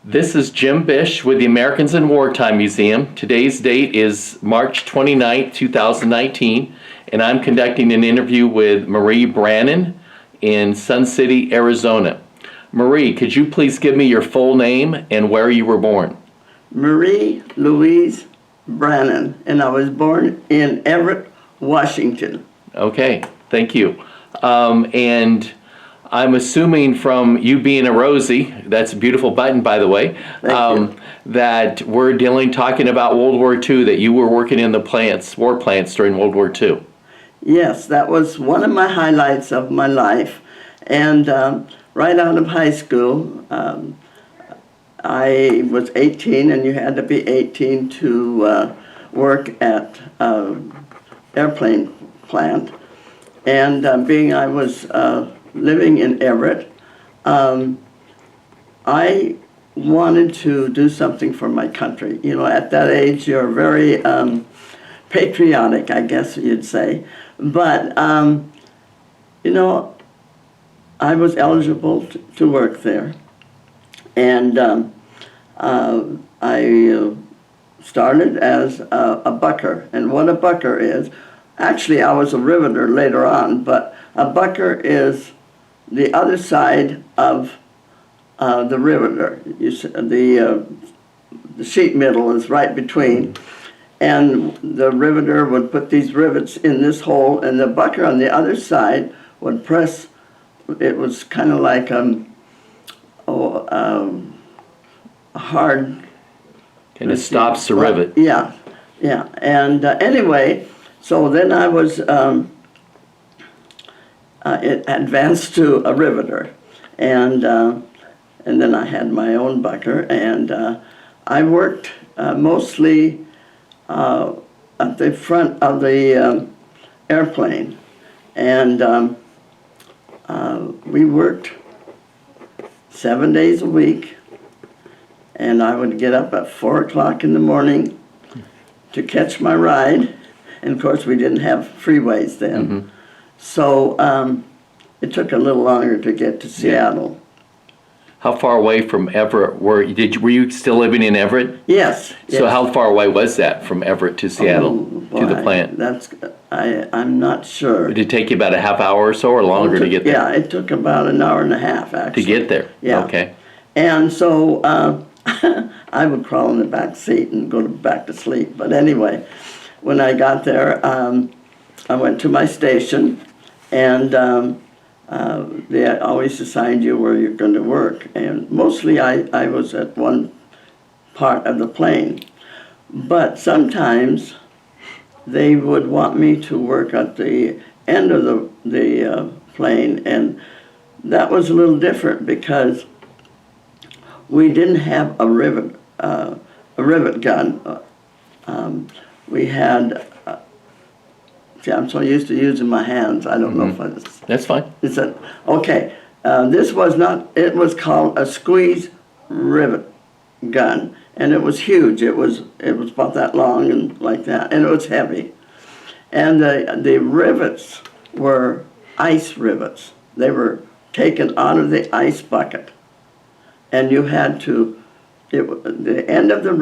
This is Jim Bish with the Americans in Wartime Museum. Today's date is March 29th, 2019, and I'm conducting an interview with Marie Brannan in Sun City, Arizona. Marie, could you please give me your full name and where you were born? Marie Louise Brannan, and I was born in Everett, Washington. Okay, thank you. And I'm assuming from you being a Rosie, that's a beautiful button, by the way, that we're talking about World War II, that you were working in the war plants during World War II. Yes, that was one of my highlights of my life. And right out of high school, I was 18, and you had to be 18 to work at airplane plant. And I was living in Everett, I wanted to do something for my country. You know, at that age, you're very patriotic, I guess you'd say. But, you know, I was eligible to work there. And I started as a bucker. And what a bucker is, actually I was a riveter later on, but a bucker is the other side of the riveter. The sheet metal is right between, and the riveter would put these rivets in this hole, and the bucker on the other side would press. It was kind of like a hard. And it stops the rivet. Yeah, yeah. And anyway, so then I was. It advanced to a riveter, and then I had my own bucker, and I worked mostly at the front of the airplane, and we worked 7 days a week, and I would get up at 4 o'clock in the morning to catch my ride, and of course we didn't have freeways then. Mm-hmm. So it took a little longer to get to Seattle. How far away from Everett were you still living in Everett? Yes. So how far away was that from Everett to Seattle, to the plant? I'm not sure. Did it take you about a half hour or so, or longer to get there? Yeah, it took about an hour and a half, actually. To get there? Yeah. Okay. And so I would crawl in the back seat and go back to sleep. But anyway, when I got there, I went to my station, and they always assigned you where you're going to work. And mostly I was at one part of the plane. But sometimes they would want me to work at the end of the plane, and that was a little different because we didn't have a rivet gun. We had. See, I'm so used to using my hands. I don't know if That's fine. Okay. This was not. It was called a squeeze rivet gun, and it was huge. It was about that long and like that, and it was heavy. And the rivets were ice rivets. They were taken out of the ice bucket, and you had to. The end of the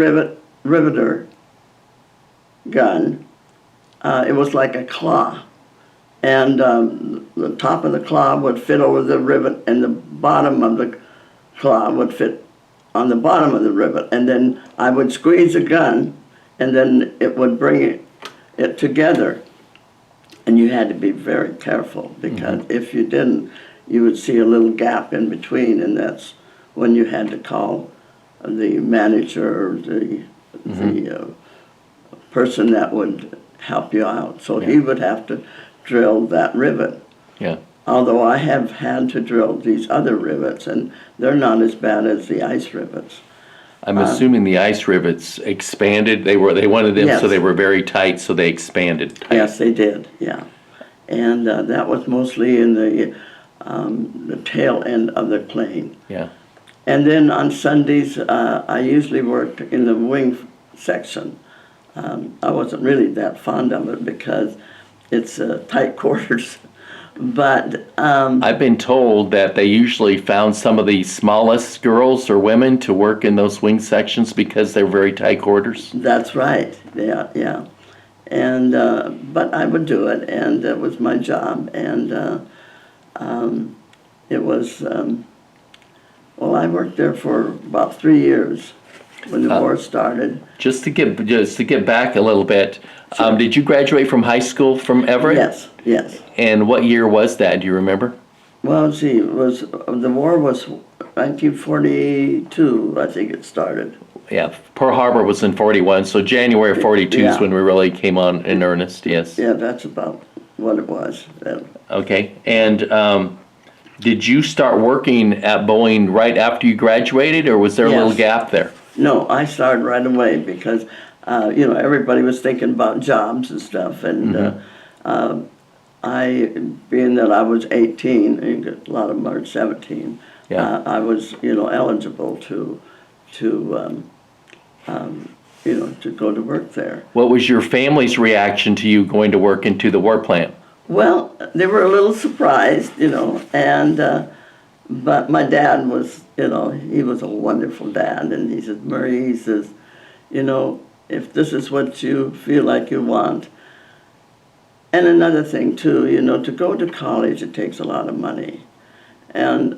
riveter gun. It was like a claw, and the top of the claw would fit over the rivet, and the bottom of the claw would fit on the bottom of the rivet, and then I would squeeze a gun, and then it would bring it together, and you had to be very careful, because if you didn't, you would see a little gap in between, and that's when you had to call the manager or the person that would help you out. So he would have to drill that rivet. Yeah. Although I have had to drill these other rivets, and they're not as bad as the ice rivets. I'm assuming the ice rivets expanded. They wanted them, yes. So they were very tight, so they expanded tight. Yes, they did. Yeah, and that was mostly in the tail end of the plane. Yeah. And then on Sundays, I usually worked in the wing section. I wasn't really that fond of it because it's tight quarters, But I've been told that they usually found some of the smallest girls or women to work in those wing sections because they're very tight quarters. that's right. Yeah, yeah. And but I would do it, and it was my job, and it was. Well, I worked there for about 3 years when the war started. Just to get back a little bit, did you graduate from high school from Everett? Yes, yes. And what year was that? Do you remember? Well, see, the war was 1942, I think it started. Yeah, Pearl Harbor was in 41, so January of 42 is Yeah. when we really came on in earnest, yes. Yeah, that's about what it was. Okay, and did you start working at Boeing right after you graduated, or was there a little Yes. gap there? No, I started right away because, everybody was thinking about jobs and stuff, and being that I was 18, and a lot of them are 17, Yeah. I was, eligible to to go to work there. What was your family's reaction to you going to work into the war plant? Well, they were a little surprised, and but my dad was, he was a wonderful dad, and he said, Murray, he says, if this is what you feel like you want. And another thing too, to go to college, it takes a lot of money, and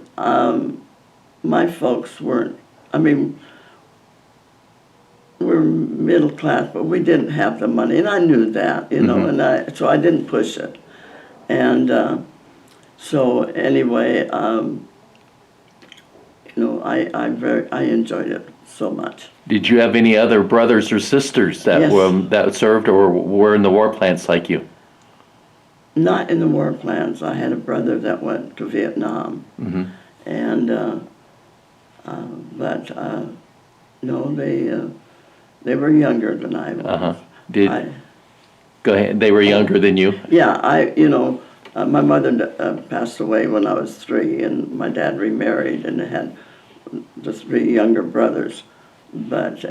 my folks weren't. I mean, we're middle class, but we didn't have the money, and I knew that, and so I didn't push it. And so anyway, I enjoyed it so much. Did you have any other brothers or sisters that Yes. that served or were in the war plants like you? Not in the war plans. I had a brother that went to Vietnam, and but no, they were younger than I was. Go ahead. They were younger than you. Yeah, my mother passed away when I was 3, and my dad remarried and had the 3 younger brothers. But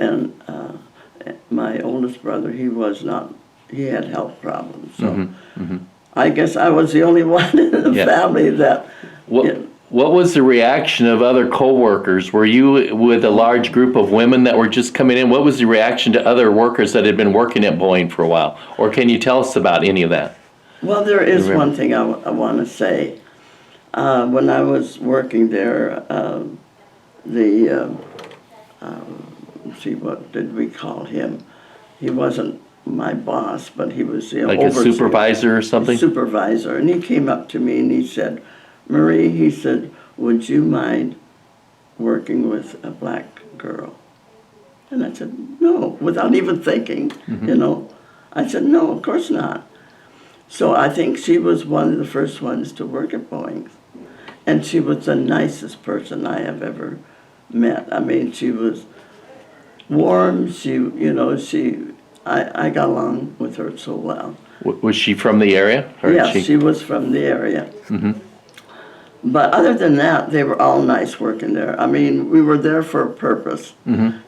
my oldest brother, he had health problems. So I guess I was the only one in the family that. What was the reaction of other coworkers? Were you with a large group of women that were just coming in? What was the reaction to other workers that had been working at Boeing for a while? Or can you tell us about any of that? Well, there is one thing I want to say. When I was working there, let's see, what did we call him? He wasn't my boss, but he was the Like a supervisor or something? Supervisor, and he came up to me and he said, Marie, he said, would you mind working with a black girl? And I said, no, without even thinking, I said, no, of course not. So I think she was one of the first ones to work at Boeing. And she was the nicest person I have ever met. I mean, she was warm. I got along with her so well. Was she from the area? Or Yes, she was from the area. But other than that, they were all nice working there. I mean, we were there for a purpose. And,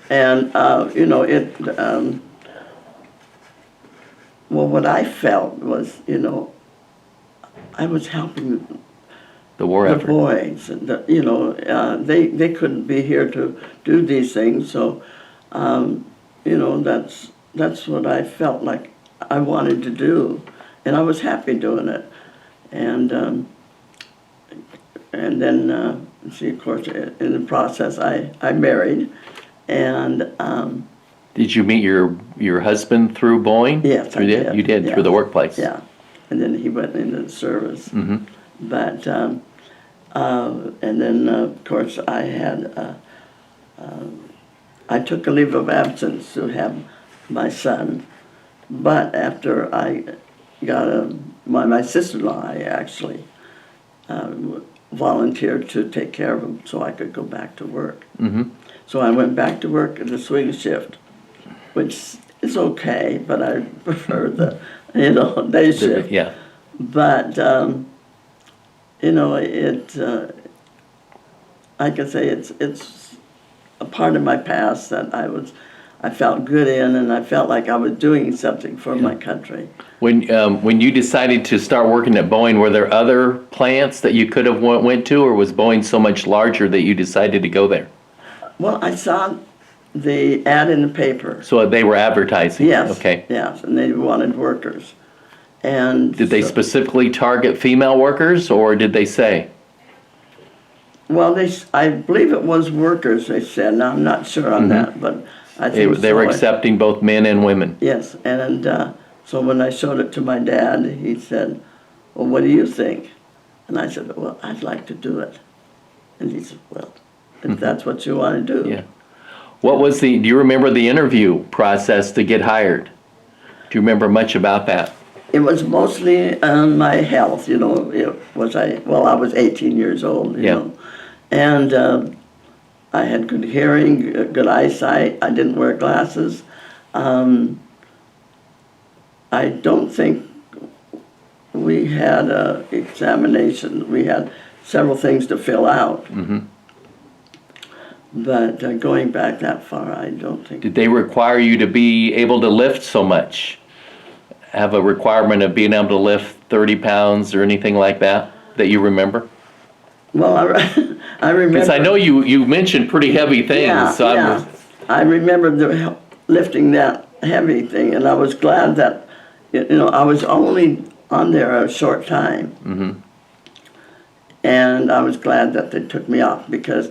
well, what I felt was, I was helping the war the effort. boys. And they couldn't be here to do these things. So, that's what I felt like I wanted to do. And I was happy doing it. And then, see, of course, in the process, I married, and Did you meet your husband through Boeing? yes, Through I the, did. You did, Yeah. through the workplace. Yeah, and then he went into the service. But and then of course I took a leave of absence to have my son, but after I got my sister-in-law, I actually volunteered to take care of him so I could go back to work. So I went back to work at the swing shift, which is okay, but I prefer the day shift. Yeah. But I can say it's a part of my past that I felt good in, and I felt like I was doing something for my country. When you decided to start working at Boeing, were there other plants that you could have went to, or was Boeing so much larger that you decided to go there? Well, I saw the ad in the paper. So they were advertising? Yes. Okay. Yes, and they wanted workers. And Did they so- specifically target female workers, or did they say? Well, I believe it was workers, they said. Now, I'm not sure on that, but I think They were so. accepting both men and women? Yes, and so when I showed it to my dad, he said, well, what do you think? And I said, well, I'd like to do it. And he said, well, if that's what you want to do. Yeah. Do you remember the interview process to get hired? Do you remember much about that? It was mostly my health, you know. I was 18 years old, you know. And I had good hearing, good eyesight. I didn't wear glasses. I don't think we had an examination. We had several things to fill out. But going back that far, I don't think. Did they require you to be able to lift so much? Have a requirement of being able to lift 30 pounds or anything like that you remember? Well, I remember. Because I know you mentioned pretty heavy things. Yeah, So yeah. I remember lifting that heavy thing, and I was glad that, you know, I was only on there a short time. And I was glad that they took me off because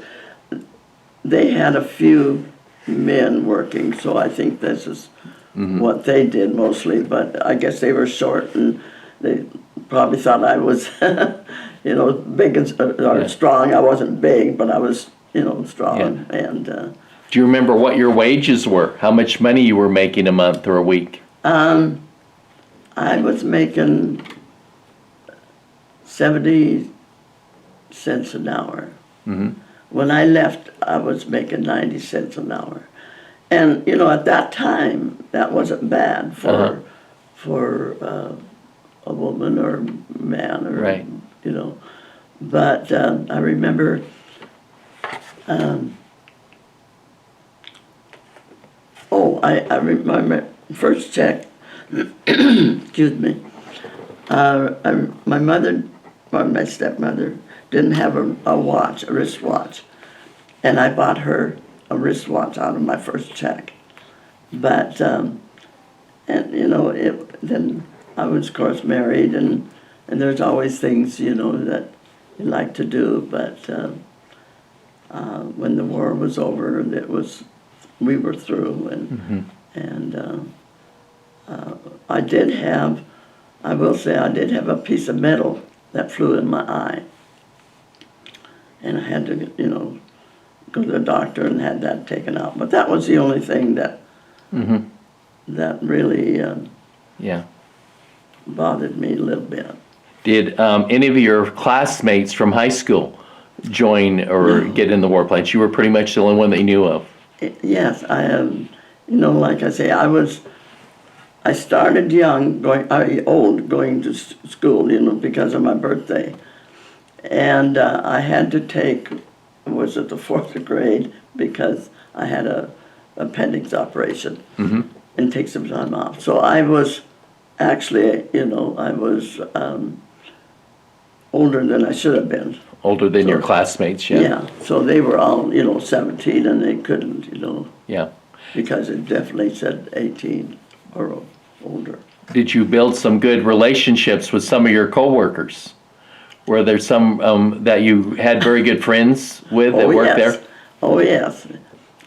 they had a few men working, so I think this is what they did mostly, but I guess they were short and they probably thought I was, you know, big and strong. I wasn't big, but I was, you know, strong. Yeah. And do you remember what your wages were? How much money you were making a month or a week? I was making 70 cents an hour. When I left, I was making 90 cents an hour. And, you know, at that time, that wasn't bad for a woman or man or, Right. you know. But I remember my first check, excuse me, my mother, or my stepmother, didn't have a watch, a wristwatch. And I bought her a wristwatch out of my first check. But, and you know, then I was, of course, married, and there's always things, you know, that you like to do. But when the war was over, we were through, and I will say I did have a piece of metal that flew in my eye. And I had to, you know, go to the doctor and had that taken out. But that was the only thing that that really bothered me a little bit. Did any of your classmates from high school join or get in the warplanes? You were pretty much the only one that you knew of. Yes, I am. You know, like I say, I started young, going to school, you know, because of my birthday. And I had to take, was it the 4th grade, because I had a appendix operation and take some time off. So I was actually, you know, I was older than I should have been. Older than your classmates, yeah. Yeah, so they were all, you know, 17 and they couldn't, you know. Yeah. Because it definitely said 18 or older. Did you build some good relationships with some of your coworkers? Were there some that you had very good friends with that worked there? Oh, yes.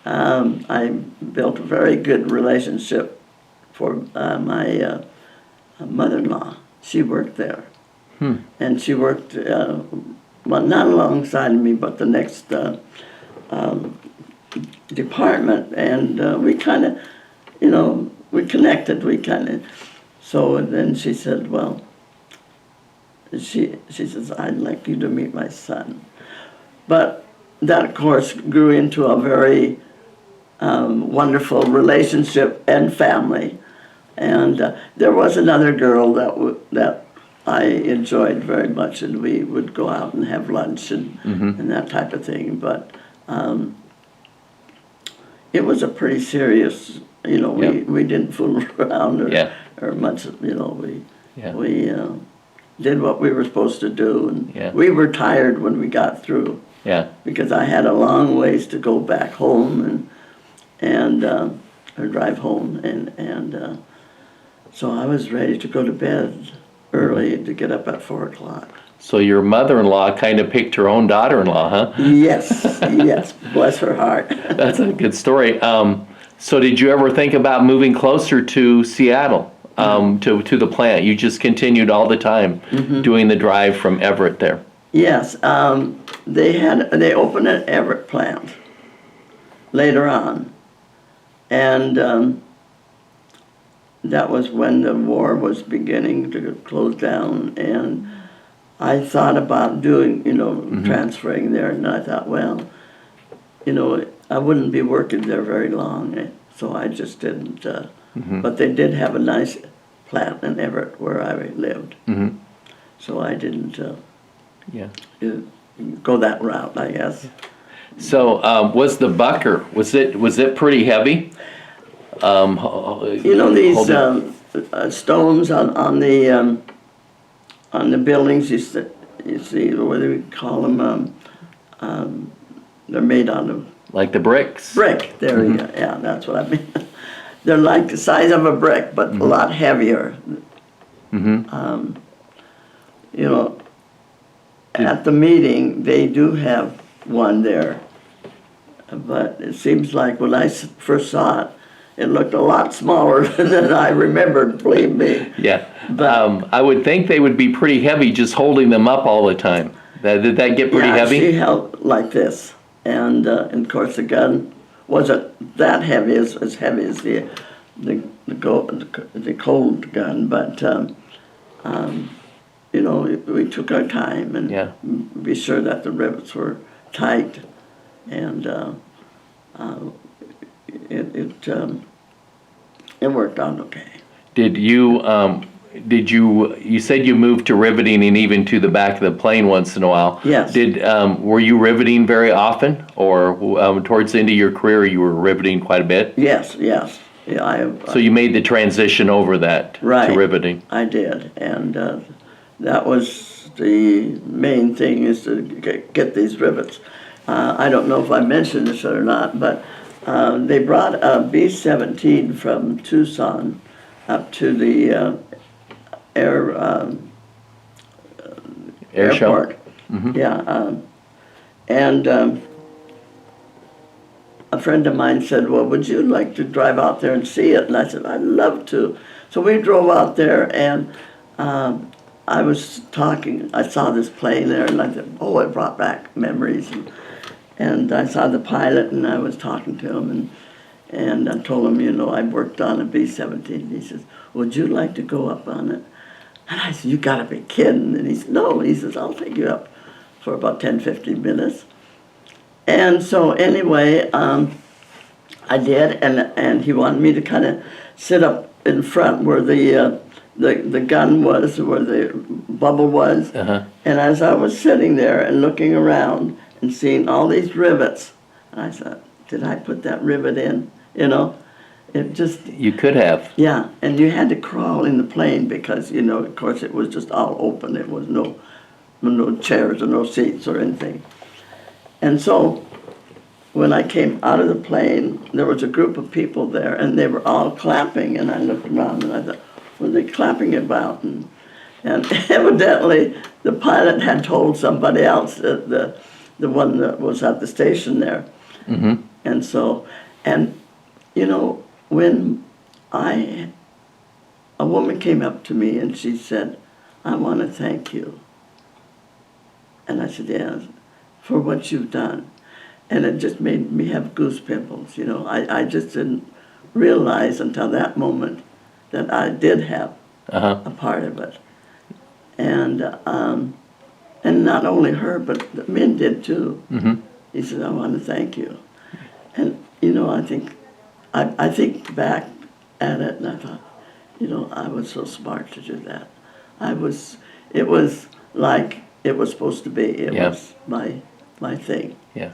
I built a very good relationship for my mother-in-law. She worked there. And she worked, well, not alongside me, but the next department. And we kind of, you know, we connected. So then she said, well, she says, I'd like you to meet my son. But that, of course, grew into a very wonderful relationship and family. And there was another girl that I enjoyed very much, and we would go out and have lunch and that type of thing. But, it was a pretty serious, you know, Yeah. we didn't fool around Yeah. or much, you know, Yeah. we did what we were supposed to do, and Yeah. we were tired when we got through Yeah. because I had a long ways to go back home and or drive home, and so I was ready to go to bed early to get up at 4 o'clock. So your mother-in-law kind of picked her own daughter-in-law, huh? Yes, yes, bless her heart. That's a good story. So did you ever think about moving closer to Seattle, to the plant? You just continued all the time doing the drive from Everett there. Yes, they opened an Everett plant later on, and that was when the war was beginning to close down, and I thought about doing, you know, transferring there, and I thought, well, you know, I wouldn't be working there very long, so I just didn't. But they did have a nice plant in Everett where I lived, so I didn't Yeah. go that route, I guess. So was the bucker, was it pretty heavy? You know these stones on the buildings. You see what do we call them? They're made out of Like the bricks? brick. There you go. Yeah, that's what I mean. They're like the size of a brick, but a lot heavier. You know, at the meeting they do have one there, but it seems like when I first saw it, it looked a lot smaller than I remembered, believe me. Yeah. But I would think they would be pretty heavy just holding them up all the time. Did that get pretty yeah, heavy? she held like this, and of course the gun wasn't that heavy, as heavy as the cold gun, but you know, we took our time and Yeah. be sure that the rivets were tight, and it worked out okay. Did you said you moved to riveting and even to the back of the plane once in a while? Yes. Were you riveting very often, or towards the end of your career you were riveting quite a bit? Yes, yes. Yeah, So you made the transition over that right, to riveting. I did, and that was the main thing, is to get these rivets. I don't know if I mentioned this or not, but they brought a B-17 from Tucson up to the Air airport. show? Yeah, and a friend of mine said, well, would you like to drive out there and see it? And I said, I'd love to. So we drove out there, and I was talking. I saw this plane there, and I said, oh, it brought back memories. And I saw the pilot, and I was talking to him, and I told him, you know, I worked on a B-17. He says, would you like to go up on it? And I said, you gotta be kidding. And he said, no. He says, I'll take you up for about 10, 15 minutes. And so anyway, I did, and he wanted me to kind of sit up in front where the gun was, where the bubble was. Uh-huh. And as I was sitting there and looking around and seeing all these rivets, I thought, did I put that rivet in? You know, it just, You could have. yeah. And you had to crawl in the plane because, you know, of course it was just all open. There was no chairs or no seats or anything. And so when I came out of the plane, there was a group of people there, and they were all clapping, and I looked around and I thought, what are they clapping about? And evidently the pilot had told somebody else, the one that was at the station there. Mm-hmm. And so, and you know, when a woman came up to me and she said, I want to thank you. And I said, yes, for what you've done. And it just made me have goose pimples, you know. I just didn't realize until that moment that I did have Uh-huh. a part of it. And not only her, but the men did too. Mm-hmm. He said, I want to thank you. And, you know, I think back at it and I thought, you know, I was so smart to do that. It was like it was supposed to be. It Yeah. was my thing. Yeah.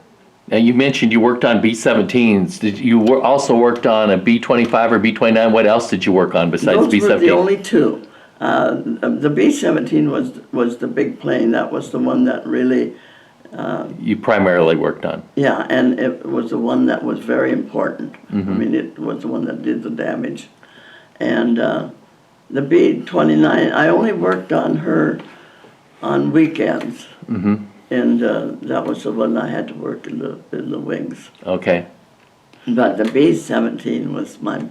Now, you mentioned you worked on B-17s. Did you also worked on a B-25 or B-29? What else did you work on besides Those B-17? were the only two. The B-17 was the big plane. That was the one that really, You primarily worked on. yeah, and it was the one that was very important. I mean, it was the one that did the damage. And the B-29, I only worked on her on weekends. And that was the one I had to work in the wings. Okay. But the B-17 was my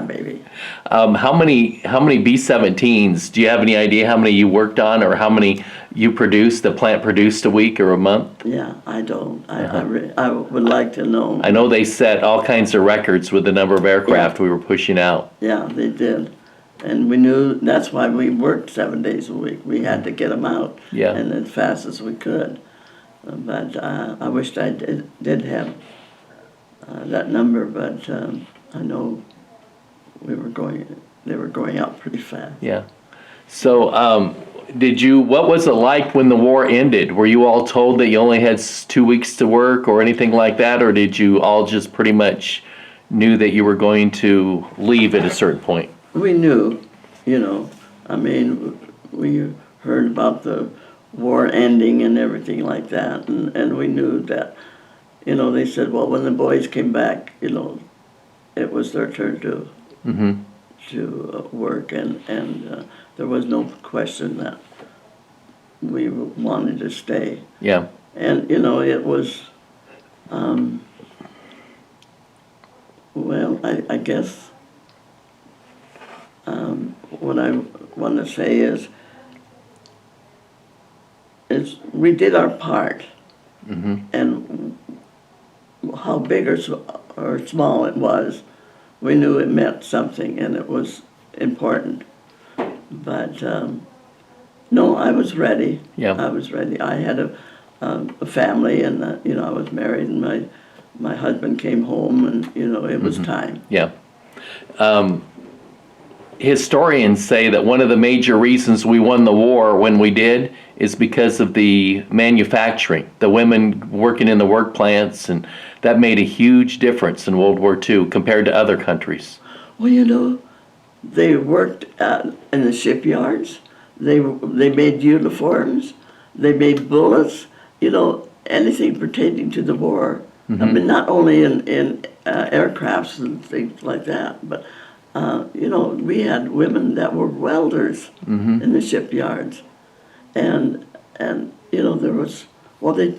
baby. How many B-17s? Do you have any idea how many you worked on, or how many you produced? The plant produced a week or a month? Yeah, I don't. I would like to know. I know they set all kinds of records with the number of aircraft we were pushing out. Yeah, they did. And we knew that's why we worked 7 days a week. We had to get them out, Yeah. and as fast as we could. But I wished I did have that number, but I know they were going out pretty fast. Yeah. So, what was it like when the war ended? Were you all told that you only had 2 weeks to work or anything like that? Or did you all just pretty much knew that you were going to leave at a certain point? We knew, I mean, we heard about the war ending and everything like that, and we knew that, they said, well, when the boys came back, it was their turn to work, and there was no question that we wanted to stay. Yeah. And, it was, well, I guess what I want to say is we did our part, and how big or small it was, we knew it meant something and it was important. But no, I was ready. Yeah. I was ready. I had a family, and I was married, and my husband came home, and it was time. Yeah. Historians say that one of the major reasons we won the war when we did is because of the manufacturing, the women working in the work plants, and that made a huge difference in World War II compared to other countries. Well, they worked in the shipyards. They made uniforms. They made bullets. Anything pertaining to the war. I mean, not only in aircrafts and things like that, but we had women that were welders in the shipyards, and there was, well, they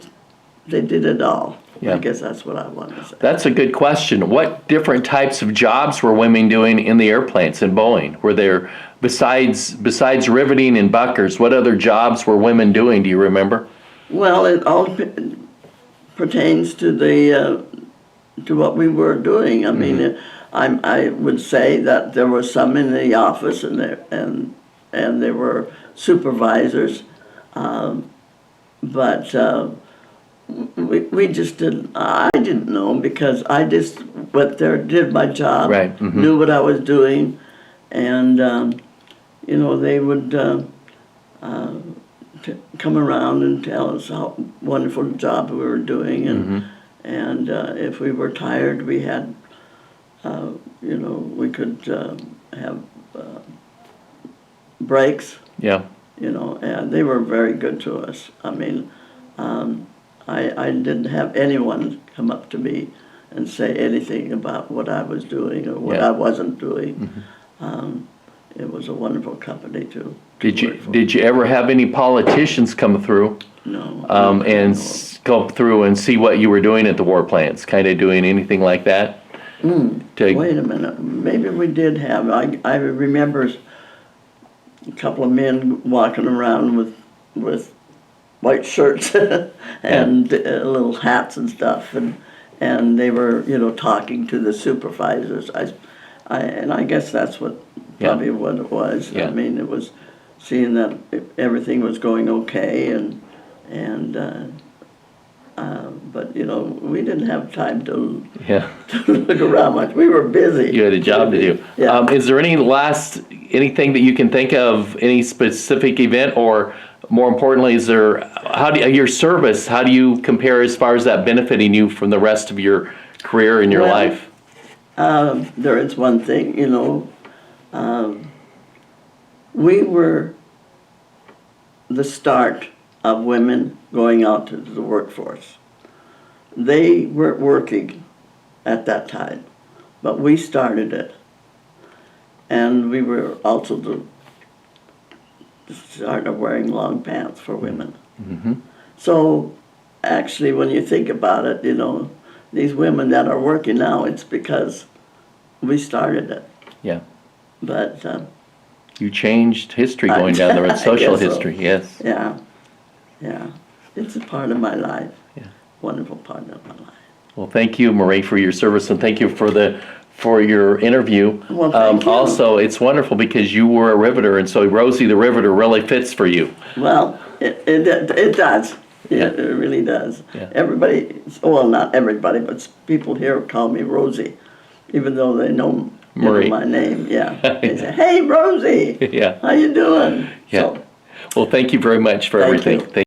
did it all. Yeah. I guess that's what I want to say. That's a good question. What different types of jobs were women doing in the airplanes in Boeing? Were there, besides riveting and buckers, what other jobs were women doing? Do you remember? Well, it all pertains to to what we were doing. I mean, I would say that there were some in the office, and there were supervisors, but we just didn't. I didn't know, because I just went there, did my job, Right. knew what I was doing, and they would come around and tell us how wonderful job we were doing, and if we were tired, we had. We could have breaks, Yeah. and they were very good to us. I mean, I didn't have anyone come up to me and say anything about what I was doing or what Yeah. I wasn't doing. It was a wonderful company to work for. Did you ever have any politicians come through? No. Go through and see what you were doing at the war plants, kind of doing anything like that? Wait a minute. Maybe we did have. I remember a couple of men walking around with white shirts and little hats and stuff, and they were talking to the supervisors. I guess that's probably what it was. Yeah. I mean, it was seeing that everything was going okay, but we didn't have time to look around much. We were busy. You had a job to do. Yeah. Is there anything that you can think of, any specific event or more importantly, is there, your service, how do you compare as far as that benefiting you from the rest of your career in your Well, life? There is one thing, we were the start of women going out to the workforce. They weren't working at that time, but we started it. And we were also the start of wearing long pants for women. Mm-hmm. So actually, when you think about it, these women that are working now, it's because we started it. Yeah. But You changed history going down there in I social guess so. history, yes. yeah, it's a part of my life. Yeah. Wonderful part of my life. Well, thank you, Marie, for your service, and thank you for your interview. Well, thank you. Also, it's wonderful because you were a riveter, and so Rosie the Riveter really fits for you. Well, it does. Yeah. It really does. Yeah. Everybody, well, not everybody, but people here call me Rosie, even though they know Marie. my name. Yeah. They say, "Hey, Rosie, Yeah. how you doing?" Yeah. So, Well, thank you very much for Thank everything. you.